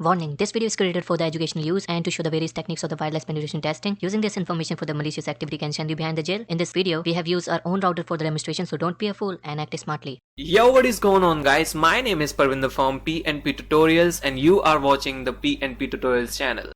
Warning, this video is created for the educational use and to show the various techniques of the wireless penetration testing. Using this information for the malicious activity can send you behind the jail. In this video, we have used our own router for the demonstration, so don't be a fool and act smartly. Yo, what is going on guys? My name is Parvinder from PNP Tutorials and you are watching the PNP Tutorials channel.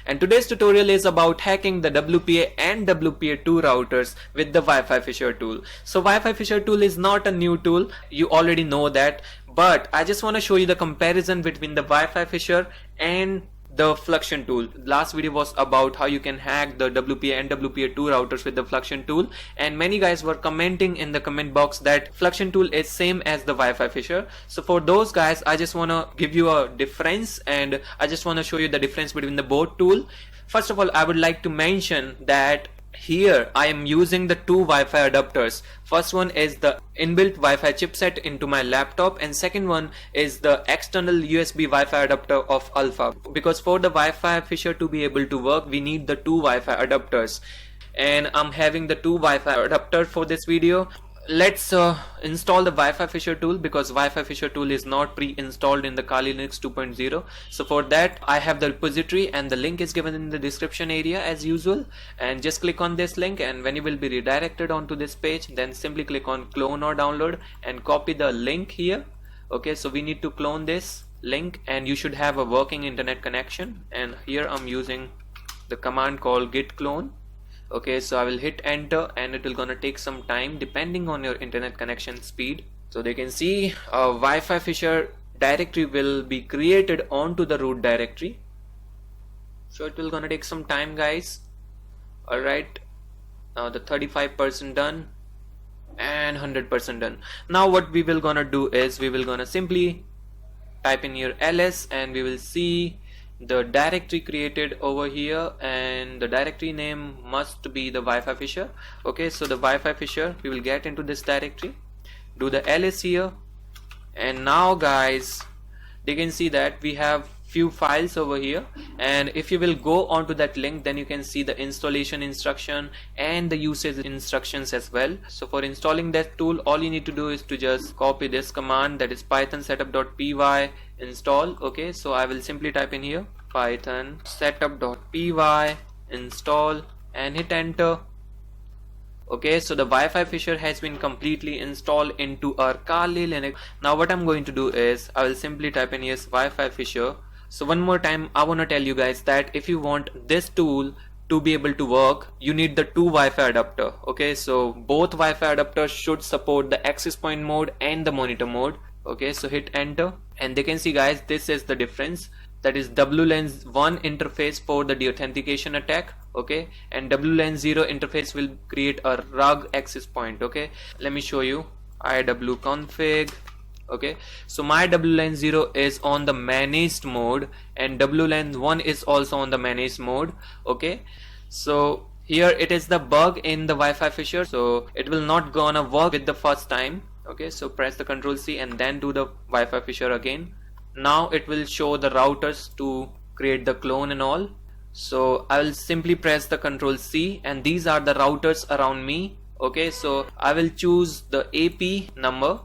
And today's tutorial is about hacking the WPA and WPA2 routers with the Wi-Fi Phisher tool. So Wi-Fi Phisher tool is not a new tool, you already know that, but I just want to show you the comparison between the Wi-Fi Phisher and the Fluxion tool. Last video was about how you can hack the WPA and WPA2 routers with the Fluxion tool, and many guys were commenting in the comment box that Fluxion tool is same as the Wi-Fi Phisher. So for those guys, I just want to give you a difference, and I just want to show you the difference between the both tool. First of all, I would like to mention that here I am using the two Wi-Fi adapters. First one is the inbuilt Wi-Fi chipset into my laptop, and second one is the external USB Wi-Fi adapter of Alpha. Because for the Wi-Fi Phisher to be able to work, we need the two Wi-Fi adapters, and I'm having the two Wi-Fi adapters for this video. Let's install the Wi-Fi Phisher tool, because Wi-Fi Phisher tool is not pre-installed in the Kali Linux 2.0. So for that I have the repository, and the link is given in the description area as usual, and just click on this link, and when you will be redirected onto this page, then simply click on clone or download and copy the link here. Okay, so we need to clone this link, and you should have a working internet connection, and here I'm using the command called git clone. Okay, so I will hit enter, and it will gonna take some time depending on your internet connection speed. So they can see a Wi-Fi Phisher directory will be created onto the root directory, so it will gonna take some time, guys. Alright, now the 35% done and 100% done. Now what we will gonna do is we will gonna simply type in your ls, and we will see the directory created over here, and the directory name must be the Wi-Fi Phisher. Okay, so the Wi-Fi Phisher, we will get into this directory, do the ls here, and now guys, they can see that we have few files over here, and if you will go onto that link, then you can see the installation instruction and the usage instructions as well. So for installing that tool, all you need to do is to just copy this command, that is python setup.py install. Okay, so I will simply type in here python setup.py install and hit enter. Okay, so the Wi-Fi Phisher has been completely installed into our Kali Linux. Now what I'm going to do is I will simply type in yes Wi-Fi Phisher. So one more time, I want to tell you guys that if you want this tool to be able to work, you need the two Wi-Fi adapter. Okay, so both Wi-Fi adapters should support the access point mode and the monitor mode. Okay, so hit enter, and they can see, guys, this is the difference. That is WLAN 1 interface for the de-authentication attack. Okay, and WLAN 0 interface will create a RUG access point. Okay, let me show you. iwconfig. Okay, so my WLAN 0 is on the managed mode, and WLAN 1 is also on the managed mode. Okay, so here it is the bug in the Wi-Fi Phisher, so it will not gonna work with the first time. Okay, so press the Ctrl C and then do the Wi-Fi Phisher again. Now it will show the routers to create the clone and all. So I will simply press the Ctrl C, and these are the routers around me. Okay, so I will choose the AP number.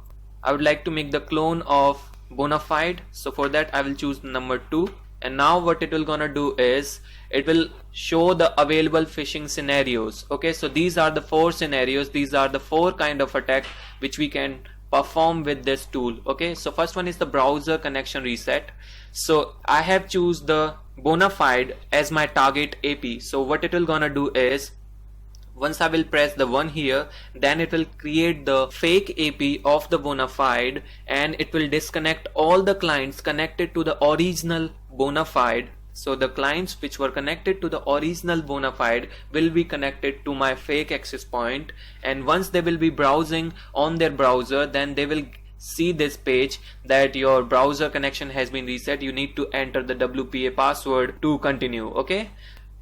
I would like to make the clone of Bonafide, so for that I will choose number 2. And now what it will gonna do is it will show the available phishing scenarios. Okay, so these are the 4 scenarios, these are the 4 kind of attack which we can perform with this tool. Okay, so first one is the browser connection reset. So I have choose the Bonafide as my target AP. So what it will gonna do is, once I will press the 1 here, then it will create the fake AP of the Bonafide, and it will disconnect all the clients connected to the original Bonafide. So the clients which were connected to the original Bonafide will be connected to my fake access point, and once they will be browsing on their browser, then they will see this page that your browser connection has been reset. You need to enter the WPA password to continue. Okay,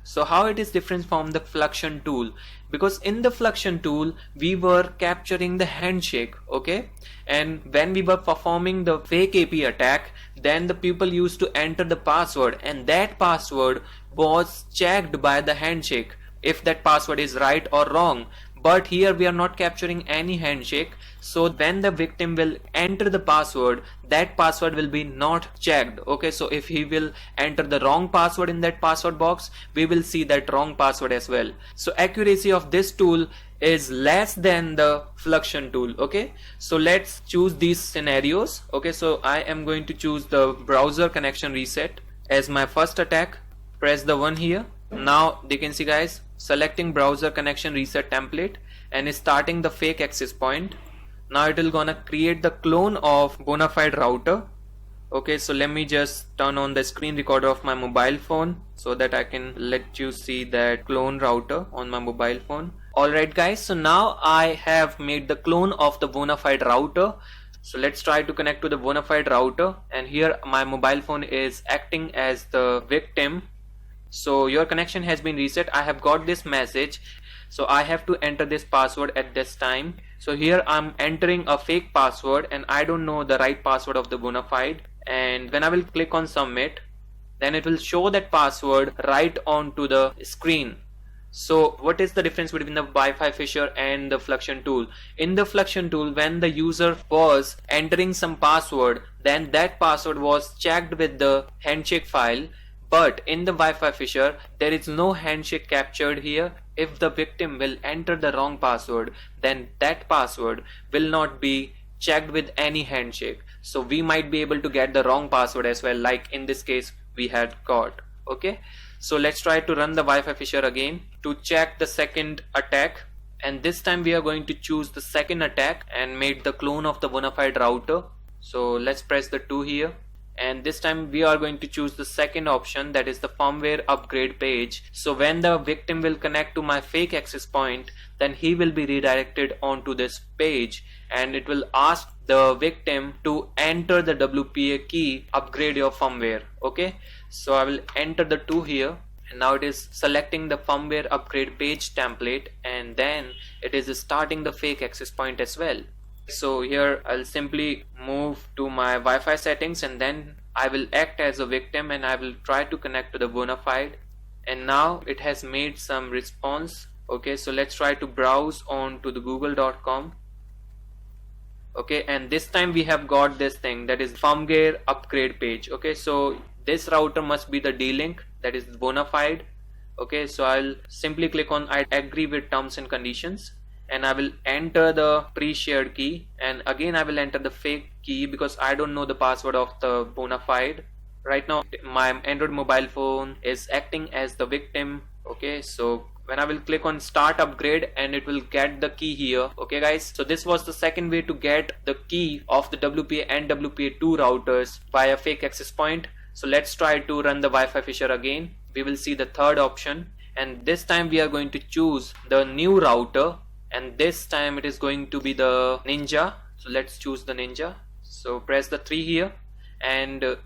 so how it is different from the Fluxion tool? Because in the Fluxion tool we were capturing the handshake. Okay, and when we were performing the fake AP attack, then the people used to enter the password, and that password was checked by the handshake. if that password is right or wrong. But here we are not capturing any handshake, so when the victim will enter the password, that password will be not checked. Okay, so if he will enter the wrong password in that password box, we will see that wrong password as well. So accuracy of this tool is less than the Fluxion tool. Okay, so let's choose these scenarios. Okay, so I am going to choose the browser connection reset as my first attack. Press the 1 here. Now they can see, guys, selecting browser connection reset template and starting the fake access point. Now it will gonna create the clone of bona fide router. Okay, so let me just turn on the screen recorder of my mobile phone so that I can let you see that clone router on my mobile phone. Alright guys, so now I have made the clone of the bona fide router. So let's try to connect to the bona fide router, and here my mobile phone is acting as the victim. So your connection has been reset. I have got this message, so I have to enter this password at this time. So here I'm entering a fake password and I don't know the right password of the bona fide, and when I will click on submit, then it will show that password right onto the screen. So what is the difference between the Wi-Fi Phisher and the Fluxion tool? In the Fluxion tool, when the user was entering some password, then that password was checked with the handshake file. But in the Wi-Fi Phisher, there is no handshake captured here. If the victim will enter the wrong password, then that password will not be checked with any handshake. So we might be able to get the wrong password as well, like in this case we had got. Okay, so let's try to run the Wi-Fi Phisher again to check the second attack. And this time we are going to choose the second attack and made the clone of the bona fide router. So let's press the 2 here. And this time we are going to choose the second option, that is the firmware upgrade page. So when the victim will connect to my fake access point, then he will be redirected onto this page and it will ask the victim to enter the WPA key, upgrade your firmware. Okay, so I will enter the 2 here, and now it is selecting the firmware upgrade page template, and then it is starting the fake access point as well. So here I'll simply move to my Wi-Fi settings, and then I will act as a victim and I will try to connect to the bona fide, and now it has made some response. Okay, so let's try to browse on to the google.com. Okay, and this time we have got this thing, that is firmware upgrade page. Okay, so this router must be the D-Link, that is bona fide. Okay, so I'll simply click on I agree with terms and conditions, and I will enter the pre-shared key, and again I will enter the fake key because I don't know the password of the bona fide. Right now my Android mobile phone is acting as the victim. Okay, so when I will click on start upgrade, and it will get the key here. Okay guys, so this was the second way to get the key of the WPA and WPA2 routers via fake access point. So let's try to run the Wi-Fi Phisher again. We will see the third option, and this time we are going to choose the new router, and this time it is going to be the Ninja. So let's choose the Ninja. So press the 3 here, and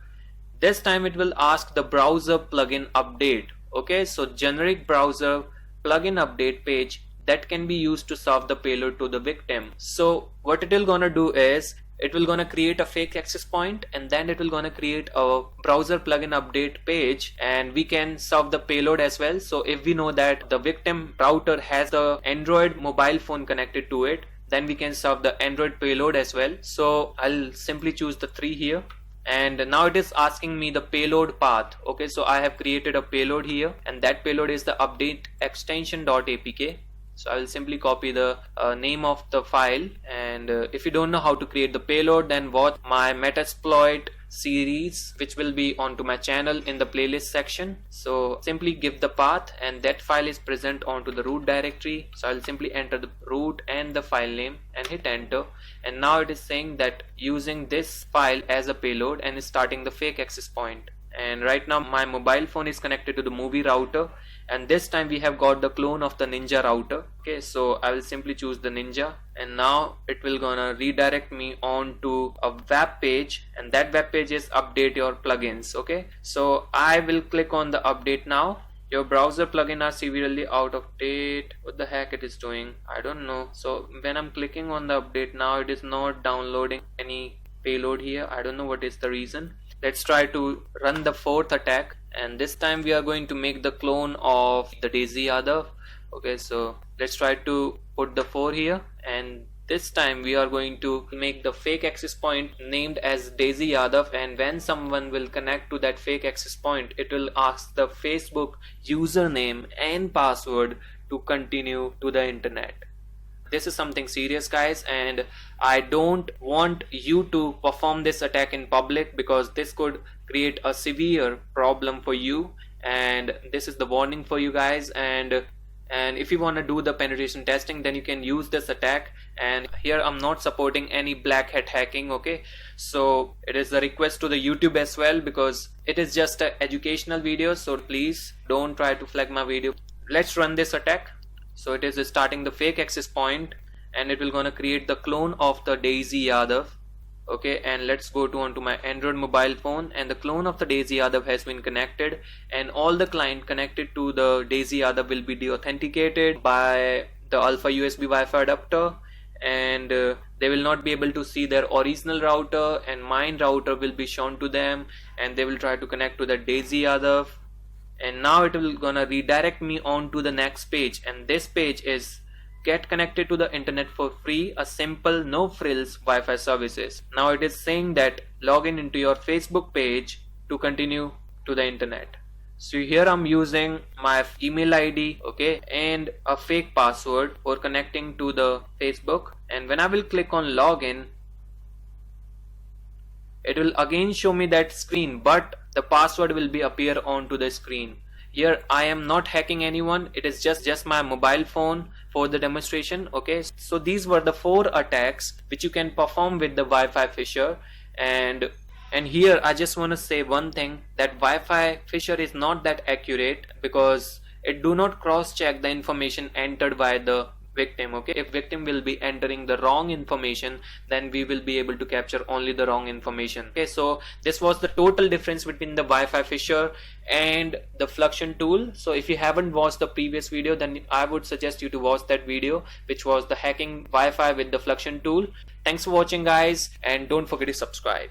this time it will ask the browser plugin update. Okay, so generic browser plugin update page that can be used to serve the payload to the victim. So what it will gonna do is it will gonna create a fake access point, and then it will gonna create a browser plugin update page, and we can serve the payload as well. So if we know that the victim router has the Android mobile phone connected to it, then we can serve the Android payload as well. So I'll simply choose the 3 here, and now it is asking me the payload path. Okay, so I have created a payload here, and that payload is the update extension.apk. So I will simply copy the name of the file, and if you don't know how to create the payload, then watch my Metasploit series, which will be onto my channel in the playlist section. So simply give the path, and that file is present onto the root directory. So I'll simply enter the root and the file name and hit enter, and now it is saying that using this file as a payload and is starting the fake access point. And right now my mobile phone is connected to the movie router, and this time we have got the clone of the Ninja router. Okay, so I will simply choose the Ninja, and now it will gonna redirect me on to a web page, and that web page is update your plugins. Okay, so I will click on the update now. Your browser plugin are severely out of date. What the heck it is doing? I don't know. So when I'm clicking on the update now, it is not downloading any payload here. I don't know what is the reason. Let's try to run the fourth attack, and this time we are going to make the clone of the Daisy Yadav. Okay, so let's try to put the 4 here, and this time we are going to make the fake access point named as Daisy Yadav, and when someone will connect to that fake access point, it will ask the Facebook username and password to continue to the internet. This is something serious, guys, and I don't want you to perform this attack in public because this could create a severe problem for you, and this is the warning for you guys. And if you want to do the penetration testing, then you can use this attack. And here I'm not supporting any black hat hacking, okay? So it is a request to the YouTube as well, because it is just an educational video, so please don't try to flag my video. Let's run this attack. So it is starting the fake access point, and it will gonna create the clone of the Daisy Yadav. Okay, and let's go to onto my Android mobile phone, and the clone of the Daisy Yadav has been connected, and all the client connected to the Daisy Yadav will be de-authenticated by the alpha USB Wi-Fi adapter, and they will not be able to see their original router, and mine router will be shown to them, and they will try to connect to the Daisy Yadav. And now it will gonna redirect me on to the next page, and this page is get connected to the internet for free, a simple no frills Wi-Fi services. Now it is saying that log in into your Facebook page to continue to the internet. So here I'm using my email ID, okay, and a fake password for connecting to the Facebook, and when I will click on login, it will again show me that screen, but the password will be appear onto the screen. Here I am not hacking anyone, it is just my mobile phone for the demonstration. Okay, so these were the 4 attacks which you can perform with the Wi-Fi Phisher. And here I just want to say one thing, that Wi-Fi Phisher is not that accurate because it do not cross check the information entered by the victim. Okay, if victim will be entering the wrong information, then we will be able to capture only the wrong information. Okay, so this was the total difference between the Wi-Fi Phisher and the Fluxion tool. So if you haven't watched the previous video, then I would suggest you to watch that video, which was the hacking Wi-Fi with the Fluxion tool. Thanks for watching, guys, and don't forget to subscribe.